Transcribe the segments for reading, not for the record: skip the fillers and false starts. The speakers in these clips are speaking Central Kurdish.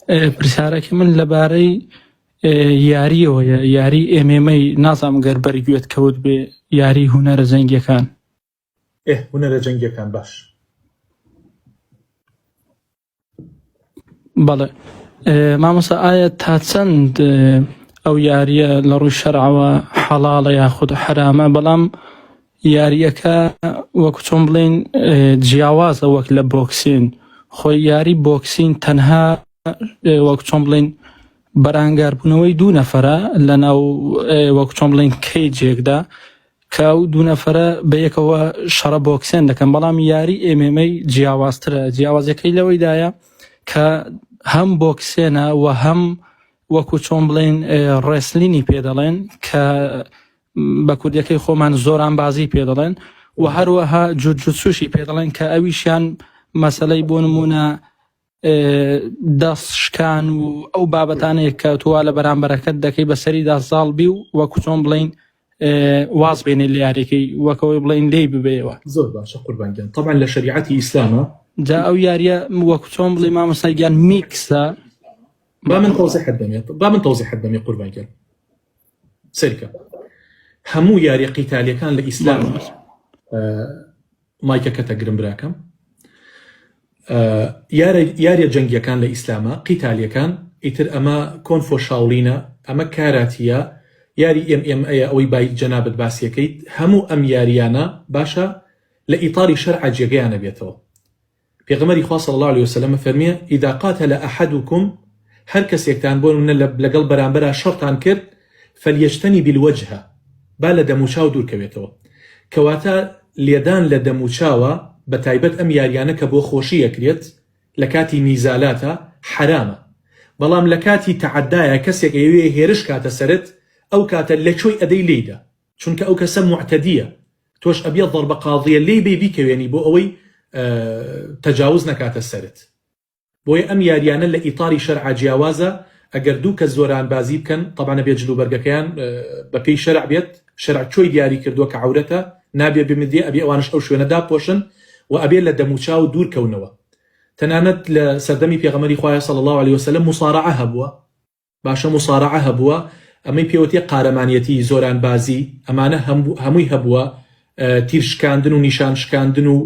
پرسیارێکی من لەبارەی یاریەوە یاری ئێمێمەی نازام گەر بەرگوێت کەوت بێ یاری هونەرە جەنگیەکان. هونەرە جەنگیەکان باش. بەڵێ مامۆستا ئایا تا چەند ئەو یاریە لە ڕووی شەرعەوە حەڵاڵە یاخود حرامە، بەڵام یاریەکە وەکو چۆن بڵێن جیاوازە وەک لە بۆکسین. خۆی یاری بۆکسین تەنها وەکو چۆن بڵێن بەرانگاربوونەوەی دوو نەفەرە لەناو وەکو چۆن بڵێن کەیجێکدا کە ئەو دوو نەفەرە بەیەکەوە شەڕە بۆکسێن دەکەن، بەڵام یاری ئێمێمەی جیاوازترە. جیاوازەکەی لەوەیدایە کە هەم بۆکسێنە و هەم وەکو چۆن بڵێن ڕێسلینی پێدەڵێن کە بە کوردیەکەی خۆمان زۆران بازی پێدەڵێن و هەروەها جوجوتسوشی پێدەڵێن کە ئەویشیان مەسەلەی بۆ نمونە دەست شکان و ئەو بابەتانەیە کە تووا لە بەرامبەرەکەت دەکەی بەسەریدا زاڵبی و وەکو چۆن بڵێن واز بێنێ لە یاریەکەی وەکەوەی بڵێن لێی ببێەوە. زۆر باشە قوربانگیان. طبعا لە شریعەتی ئیسلامە جا ئەو یاریە وەکو چۆن بڵێ مامۆستاگیان میکسە. با من تەوزیحت دەمێ قوربانگیان. سەرکە هەموو یاریە قیتالیەکان لە ئیسلام مایکەکەتە گرم براکەم. یاریە جەنگیەکان لە ئیسلامە قیتالیەکان ئیتر ئەمە کۆنفۆشاوڵینە، ئەمە کاراتیە، یاری MMA ئەوەی بای جەنابەت باسیەکەیت. هەموو ئەم یاریانە باشە لە ئیطاری شەرع جێگەیانە بێتەوە. پێغەمبەری خوا صلی الله عليه وسلم فەرمیە ئیدا قاتل ئەحەدوکم، هەر کەسێکتان بۆ لەگەڵ بەرامبەرە شەڕتان کرد فەلیەجتەنی بالوەجهە، با لە دەموچاو دوورکەوێتەوە. کەواتە لێدان لە دەموچاوە بە تایبەت ئەم یاریانە کە بۆ خۆشی یەکرێت لە کاتی نیزالاتە حرامە، بەڵام لە کاتی تەعەدایە کەسێک ئەوێ هێرش کاتە سەرت ئەو کاتە لەکوێی ئەدەی لێیدا، چونکە ئەو کەسە معتەدیە، تۆش ئەبێ ضەربە قاضیە لێی بێ بیکەوێنی بۆ ئەوەی تەجاوز نەکاتە سەرت. بۆیە ئەم یاریانە لە ئیطاری شەرع جیاوازە. ئەگەر دوو کە زۆران بازی بکەن طبعا بێ جلوبەرگەکەیان بە پێی شەرع بێت، شەرع چۆی دیاری کردووە کە عەورەتە نابێ بمدێ، ئەبێ ئەوانش ئەو شوێنەدا پۆشن و ئەبێ لە دەموچاو دوورکەونەوە. تەنانەت لە سەردەمی پێغەمبەری خوا صلی الله عليه وسلم مصارعە هەبووە، باشە مصارعە هەبووە، ئەمەی پێوتێ قارەمانیەتی زۆران بازی، ئەمانە هەمووی هەبووە، تیر شکاندن و نیشان شکاندن و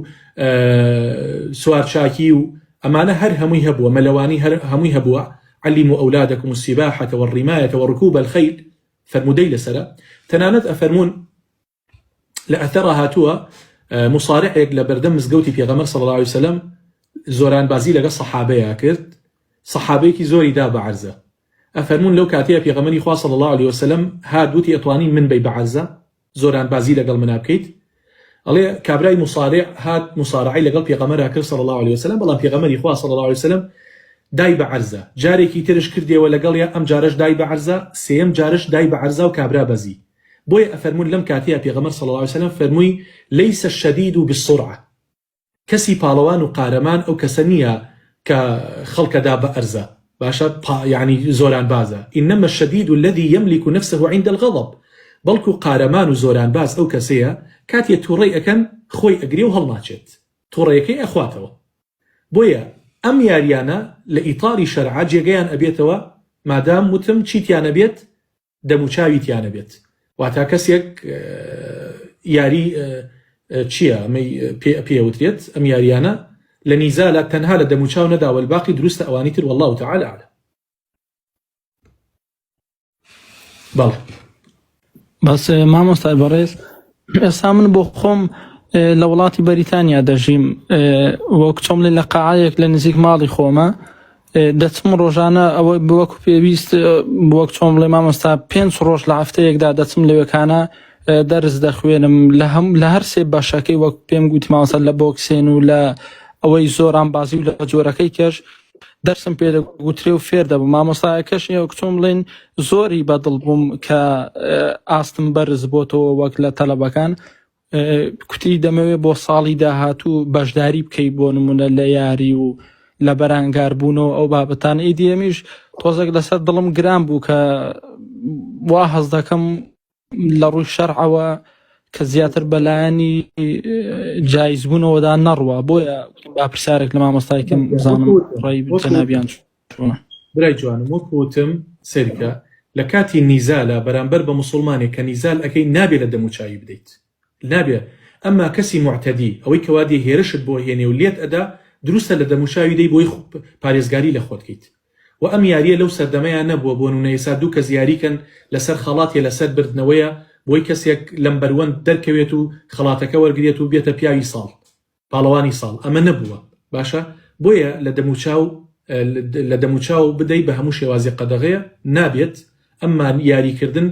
سوارچاکی و ئەمانە هەر هەمووی هەبووە، مەلەوانی هەمووی هەبووە. علموا أولادكم السباحة والرماية وركوب الخيل، فرمودەی لەسەرە. تەنانەت ئەفەرمون لە ئەثەرە هاتووە مصارعێک لە بەردەم مزگەوتی پێغەمبەر صلی الله عليه وسلم زۆران بازی لەگە سەحابەیە کرد، سەحابەیەکی زۆری دا بە عەرزە. ئەفەرمون لەو کاتەیە پێغەمبەری خوا صلی الله عليه وسلم هادووتی ئەتوانی من بەی بە عەرزە زۆران بازی لەگەڵ منا بکەیت. ئەڵێ کابرای مصارع هات مصارعی لەگەڵ پێغەمبەر کرد صلی الله عليه وسلم، بەڵام پێغەمبەری خوا صلی الله عليه وسلم دای بە عەرزە، جارێکی ترش کردێەوە لەگەڵیا، ئەم جارش دای بە عەرزە، سێم جارش دای بە عەرزە و کابرا بەزی. بۆیە ئەفەرمون لەم کاتەیە پێغەمبەر صلی الله عليه وسلم فەرمووی لەیسە الشەدید بالسرعة، کەسی پاڵەوان و قارەمان ئەو کەسە نییە کە خەڵکەدا بە عەرزە، باشە یعنی زۆران بازە. إنما الشديد الذي يملك نفسه عند الغضب، بەڵکو قارەمان و زۆران باز ئەو کەسەیە کاتێ تووڕەی ئەکەن خۆی ئەگرێ و هەڵناچێت، تووڕەیەکەی ئەخواتەوە. بۆیە ئەم یاریانە لە ئیطاری شەرع جێگەیان ئەبێتەوە مادام وتم چیتیانە بێت دەموچاوی تیانە بێت. واتا کەسێک یاری چییە پێوترێت ئەم یاریانە لە نیزالە تەنها لە دەموچاو نەداوە، الباقی دروستە ئەوانی تر والله تعالى أعلم. بەڵێ بەس مامۆستا بەڕێز، ئێستا من بۆ خۆم لە وڵاتی بەریتانیا دەژیم، وەک چۆمڵێ لە قاعەیەک لە نزیک ماڵی خۆمە دەچم ڕۆژانە ئەوە بوەکو پێویست، وەک چۆم بڵێ مامۆستا 5 ڕۆژ لە هەفتەیەکدا دەچم لەوێکانە دەرس دەخوێنم لە هەر سێ بەشەکەی، وەک پێم گوتی مامۆستا لە بۆکسێن و لە ئەوەی زۆران بازی و لە جۆرەکەی کەش دەرسم پێدەگوترێ و فێر دەبوو. مامۆستایەکەش وەک چۆم بڵێن زۆری بەدڵ بووم کە ئاستم بەرز بۆتەوە وەک لە تەلەبەکان. کوتی دەمەوێت بۆ ساڵی داهاتوو بەشداری بکەیت بۆ نمونە لە یاری و لە بەرانگاربوونەوە ئەو بابەتان. ئیدیەمیش تۆزێک لەسەر دڵم گران بوو کە وا هەز دەکەم لە ڕووی شەرعەوە کە زیاتر بەلایانی جایزبوونەوەدا نەڕوە. بۆیە با پرسیارێک لە مامۆستایەکەم بزانم ڕێی جەنابیان چۆنە. برای جوانم وەکوتم سێرکە لە کاتی نیزالە بەرامبەر بە مسلمانێک کە نیزال ئەەکەی نابێ لە دەموچاوی بدەیت نابێ ئەمما کەسی معتەدی ئەوەی کەوادی هێرشت بۆ هێنێ و لێت ئەدا دروستە لە دەموچاوی دەی بۆی پارێزگاری لە خۆتکەیت و ئەم یاریە لەو سەردەمەیان نەبووە بۆ نمونە ئێستا دوو کەس یاریکەن لەسەر خەڵاتێ لەسەر بردنەوەیە بۆی کەسێک لەمبەروەند دەرکەوێت و خەڵاتەکە وەرگێت و بێتە پیاوی ساڵ پاڵەوانی ساڵ ئەمە نەبووە باشە بۆیە لە دەموچاو بدەی بە هەموو شێوازی قەدەغەیە نابێت ئەمما یاریکردن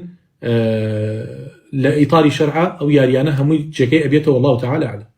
لە ئیطاری شەرعە ئەو یاریانە هەمووی جێگەی ئەبێتەوە والله تعالى أعلم